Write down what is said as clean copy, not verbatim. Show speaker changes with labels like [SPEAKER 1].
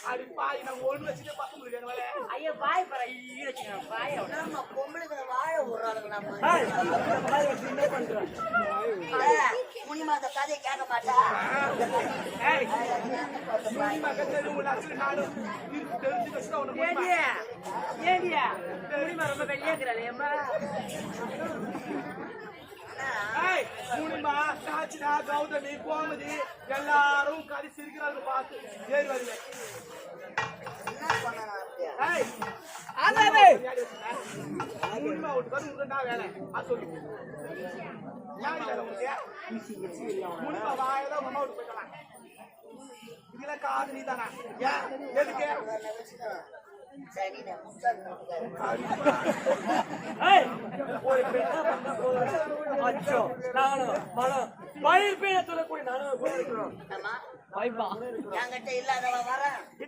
[SPEAKER 1] அடி பாய் நான் ஒண்ணு வச்சுட்டு பார்க்க முடியல.
[SPEAKER 2] ஐயோ பாய் பர ஈ வச்சுங்க பாய்
[SPEAKER 3] நம்ம பொம்பளைங்க வாழ விடுறாங்க நம்ம.
[SPEAKER 2] பாய் வச்சுனே பண்றோம்.
[SPEAKER 3] முனிமா அந்த கதையை கேட்க மாட்டா.
[SPEAKER 1] ஏய் முனிமா கதை உள்ள அச்சு நாடு தெரிஞ்சு வச்சுட்டா உனக்கு.
[SPEAKER 2] ஏடியா முனிமா ரொம்ப வெள்ளையாக்குறாளே அம்மா.
[SPEAKER 1] ஏய் முனிமா சாச்சினா கௌதமி கோமதி எல்லாரும் கறி சிரிக்கிறாங்க பார்த்து ஏறி வருங்க.
[SPEAKER 3] என்ன பண்ணானே
[SPEAKER 1] ஏய் ஆதாவே முனிமா விட்டு வந்து நான் வேலை அது சொல்லு. யார் வேலை உங்களுக்கு? முனிமா வாயில அம்மா விட்டு போய்க்கலாம். இதுல காது நீ தானா? எதுக்கு?
[SPEAKER 3] சரிடா முஸ்தான்
[SPEAKER 2] ஏய் ஒரு பெண்ணா பண்ண போறோம். அச்சோ நானும் மனம் பயிர் பேய தூர கூட நானும் கூட இருக்கறோம்.
[SPEAKER 3] ஆமா
[SPEAKER 2] பைபா
[SPEAKER 3] என்கிட்ட இல்லாதவ வர